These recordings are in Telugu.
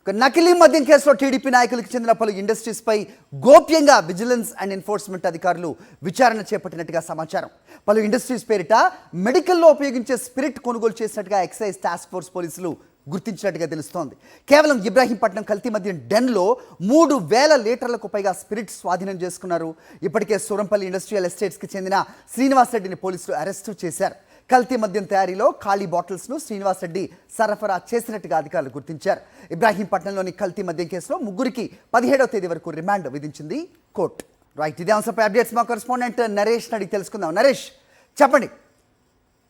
నకిలీ మద్యం కేసులో టీడీపీ నాయకులకు చెందిన పలు ఇండస్ట్రీస్పై గోప్యంగా విజిలెన్స్ అండ్ ఎన్ఫోర్స్మెంట్ అధికారులు విచారణ చేపట్టినట్టుగా సమాచారం. పలు ఇండస్ట్రీస్ పేరిట మెడికల్లో ఉపయోగించే స్పిరిట్ కొనుగోలు చేసినట్టుగా ఎక్సైజ్ టాస్క్ ఫోర్స్ పోలీసులు గుర్తించినట్టుగా తెలుస్తోంది. కేవలం ఇబ్రాహీంపట్నం కల్తీ మద్యం డెన్లో 3,000 లీటర్లకు పైగా స్పిరిట్ స్వాధీనం చేసుకున్నారు. ఇప్పటికే సూరంపల్లి ఇండస్ట్రియల్ ఎస్టేట్స్కి చెందిన శ్రీనివాస్ రెడ్డిని పోలీసులు అరెస్టు చేశారు. కల్తీ మద్యం తయారీలో ఖాళీ బాటిల్స్ను శ్రీనివాస్ రెడ్డి సరఫరా చేసినట్టుగా అధికారులు గుర్తించారు. ఇబ్రాహీంపట్నంలోని కల్తీ మద్యం కేసులో ముగ్గురికి 17వ తేదీ వరకు రిమాండ్ విధించింది కోర్టు. రైట్, ఇదే అంశంపై అప్డేట్స్ మా కరెస్పాండెంట్ నరేష్ అడిగి తెలుసుకుందాం. నరేష్, చెప్పండి.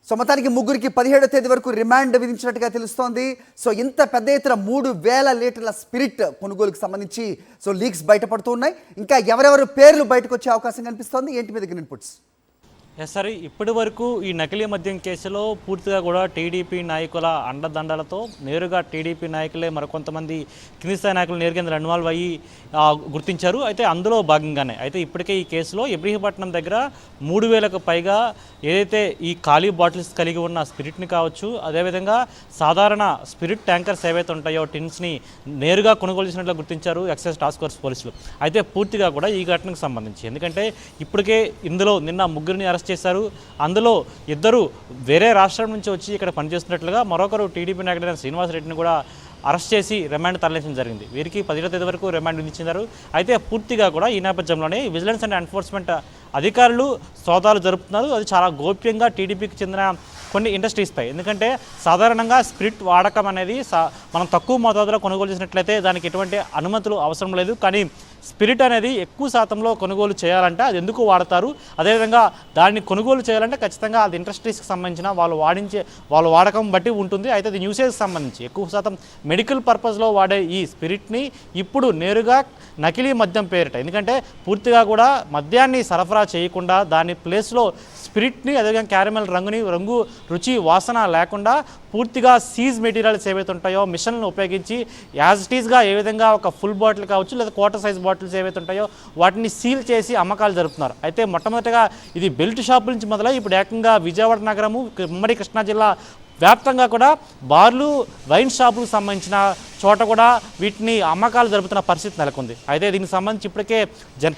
సో మొత్తానికి ముగ్గురికి 17వ తేదీ వరకు రిమాండ్ విధించినట్టుగా తెలుస్తోంది. సో ఇంత పెద్ద ఎత్తున 3,000 లీటర్ల స్పిరిట్ కొనుగోలుకు సంబంధించి లీక్స్ బయటపడుతూ ఉన్నాయి. ఇంకా ఎవరెవరు పేర్లు బయటకు వచ్చే అవకాశం కనిపిస్తోంది? ఏంటి మీ దగ్గర ఇన్పుట్స్? సరే, ఇప్పటి వరకు ఈ నకిలీ మద్యం కేసులో పూర్తిగా కూడా టీడీపీ నాయకుల అండదండలతో నేరుగా టీడీపీ నాయకులే మరికొంతమంది కింది స్థాయి నాయకులు నేరుగా ఇన్వాల్వ్ అయ్యి గుర్తించారు. అయితే అందులో భాగంగానే అయితే ఇప్పటికే ఈ కేసులో ఇబ్రహీంపట్నం దగ్గర 3,000కు పైగా ఏదైతే ఈ ఖాళీ బాటిల్స్ కలిగి ఉన్న స్పిరిట్ని కావచ్చు, అదేవిధంగా సాధారణ స్పిరిట్ ట్యాంకర్స్ ఏవైతే ఉంటాయో టిన్స్ని నేరుగా కొనుగోలు చేసినట్లు గుర్తించారు ఎక్సైజ్ టాస్క్ ఫోర్స్ పోలీసులు. అయితే పూర్తిగా కూడా ఈ ఘటనకు సంబంధించి ఎందుకంటే ఇప్పటికే ఇందులో నిన్న ముగ్గురిని అరెస్ట్ చేశారు. అందులో ఇద్దరు వేరే రాష్ట్రం నుంచి వచ్చి ఇక్కడ పనిచేస్తున్నట్లుగా, మరొకరు టీడీపీ నాయకుడైన శ్రీనివాస్ రెడ్డిని కూడా అరెస్ట్ చేసి రిమాండ్ తరలించడం జరిగింది. వీరికి 17వ తేదీ వరకు రిమాండ్ విధించారు. అయితే పూర్తిగా కూడా ఈ నేపథ్యంలోనే విజిలెన్స్ అండ్ ఎన్ఫోర్స్మెంట్ అధికారులు సోదాలు జరుపుతున్నారు. అది చాలా గోప్యంగా టీడీపీకి చెందిన కొన్ని ఇండస్ట్రీస్పై. ఎందుకంటే సాధారణంగా స్పిరిట్ వాడకం అనేది మనం తక్కువ మోతాదులో కొనుగోలు చేసినట్లయితే దానికి ఎటువంటి అనుమతులు అవసరం లేదు. కానీ స్పిరిట్ అనేది ఎక్కువ శాతంలో కొనుగోలు చేయాలంటే అది ఎందుకు వాడతారు, అదేవిధంగా దాన్ని కొనుగోలు చేయాలంటే ఖచ్చితంగా అది ఇండస్ట్రీస్కి సంబంధించిన వాళ్ళు వాడకం బట్టి ఉంటుంది. అయితే అది యూసేజ్కి సంబంధించి ఎక్కువ శాతం మెడికల్ పర్పస్లో వాడే ఈ స్పిరిట్ని ఇప్పుడు నేరుగా నకిలీ మద్యం పేరిట, ఎందుకంటే పూర్తిగా కూడా మద్యాన్ని సరఫరా చేయకుండా దాని ప్లేస్లో స్పిరిట్ని, అదేవిధంగా క్యారమెల్ రంగు రుచి వాసన లేకుండా పూర్తిగా సీజ్ మెటీరియల్స్ ఏవైతే ఉంటాయో మిషన్లను ఉపయోగించి యాజ్ ఇట్ ఈస్గా ఏ విధంగా ఒక ఫుల్ బాటిల్ కావచ్చు లేదా క్వార్టర్ సైజ్ బాటిల్స్ ఏవైతే ఉంటాయో వాటిని సీల్ చేసి అమ్మకాలు జరుపుతున్నారు. అయితే మొట్టమొదటిగా ఇది బెల్ట్ షాపుల నుంచి మొదలై ఇప్పుడు ఏకంగా విజయవాడ నగరము, ఉమ్మడి కృష్ణా జిల్లా వ్యాప్తంగా కూడా బార్లు, వైన్ షాపులకు సంబంధించిన చోట కూడా వీటిని అమ్మకాలు జరుపుతున్న పరిస్థితి నెలకొంది. అయితే దీనికి సంబంధించి ఇప్పటికే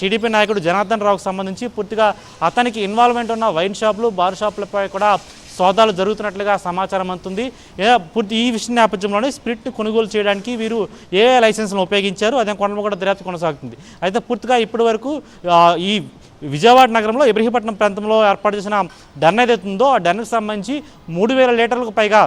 టీడీపీ నాయకుడు జనార్దన్ రావుకు సంబంధించి పూర్తిగా అతనికి ఇన్వాల్వ్మెంట్ ఉన్న వైన్ షాపులు, బార్ షాపులపై కూడా సోదాలు జరుగుతున్నట్లుగా సమాచారం అందుతుంది. ఈ విషయం నేపథ్యంలోనే స్పిరిట్ కొనుగోలు చేయడానికి వీరు ఏ లైసెన్స్ను ఉపయోగించారు, అదే కొనడం కూడా దర్యాప్తు కొనసాగుతుంది. అయితే పూర్తిగా ఇప్పటి వరకు ఈ విజయవాడ నగరంలో ఇబ్రహీంపట్నం ప్రాంతంలో ఏర్పాటు చేసిన డెన్ ఏదైతే ఉందో ఆ డెన్కి సంబంధించి 3,000 లీటర్లకు పైగా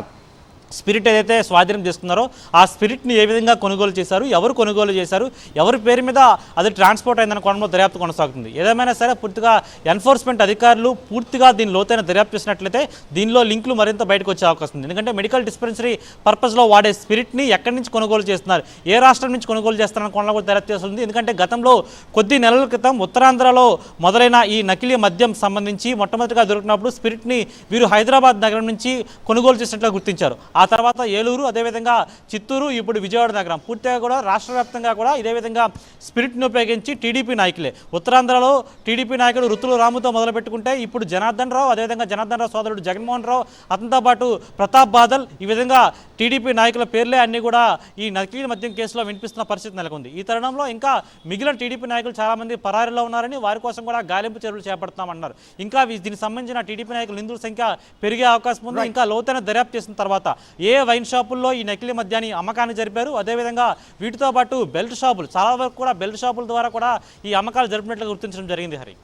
స్పిరిట్ ఏదైతే స్వాధీనం చేసుకున్నారో ఆ స్పిరిట్ని ఏ విధంగా కొనుగోలు చేశారు, ఎవరు కొనుగోలు చేశారు, ఎవరి పేరు మీద అది ట్రాన్స్పోర్ట్ అయిందని కోణంలో దర్యాప్తు కొనసాగుతుంది. ఏదేమైనా సరే పూర్తిగా ఎన్ఫోర్స్మెంట్ అధికారులు పూర్తిగా దీని లోతైన దర్యాప్తు చేసినట్లయితే దీనిలో లింకులు మరింత బయటకు వచ్చే అవకాశం ఉంది. ఎందుకంటే మెడికల్ డిస్పెన్సరీ పర్పస్లో వాడే స్పిరిట్ని ఎక్కడి నుంచి కొనుగోలు చేస్తున్నారు, ఏ రాష్ట్రం నుంచి కొనుగోలు చేస్తారని కోణంలో కూడా దర్యాప్తు చేస్తుంది. ఎందుకంటే గతంలో కొద్ది నెలల క్రితం ఉత్తరాంధ్రలో మొదలైన ఈ నకిలీ మద్యం సంబంధించి మొట్టమొదటిగా దొరికినప్పుడు స్పిరిట్ని వీరు హైదరాబాద్ నగరం నుంచి కొనుగోలు చేసినట్లుగా గుర్తించారు. ఆ తర్వాత ఏలూరు, అదేవిధంగా చిత్తూరు, ఇప్పుడు విజయవాడ నగరం పూర్తిగా కూడా రాష్ట్ర వ్యాప్తంగా కూడా ఇదే విధంగా స్పిరిట్ని ఉపయోగించి టీడీపీ నాయకులే, ఉత్తరాంధ్రలో టీడీపీ నాయకుడు రుతులు రాముతో మొదలు పెట్టుకుంటే ఇప్పుడు జనార్దన్ రావు, అదేవిధంగా జనార్దన్ రావు సోదరుడు జగన్మోహన్ రావు, అతనితో పాటు ప్రతాప్ బాదల్, ఈ విధంగా టీడీపీ నాయకుల పేర్లే అన్నీ కూడా ఈ నకిలీ మద్యం కేసులో వినిపిస్తున్న పరిస్థితి నెలకొంది. ఈ తరుణంలో ఇంకా మిగిలిన టీడీపీ నాయకులు చాలామంది పరారీలో ఉన్నారని, వారి కోసం కూడా గాలింపు చర్యలు చేపడతామన్నారు. ఇంకా దీనికి సంబంధించిన టీడీపీ నాయకుల నిందుల సంఖ్య పెరిగే అవకాశం ఉంది. ఇంకా లోతైన దర్యాప్తు చేసిన తర్వాత ఏ వైన్ షాపుల్లో ఈ నకిలీ మద్యాన్ని అమ్మకాన్ని జరిపారు, అదేవిధంగా వీటితో పాటు బెల్ట్ షాపులు, చాలా వరకు కూడా బెల్ట్ షాపుల ద్వారా కూడా ఈ అమ్మకాలు జరిపినట్లుగా గుర్తించడం జరిగింది. హరి,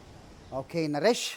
ఓకే నరేష్.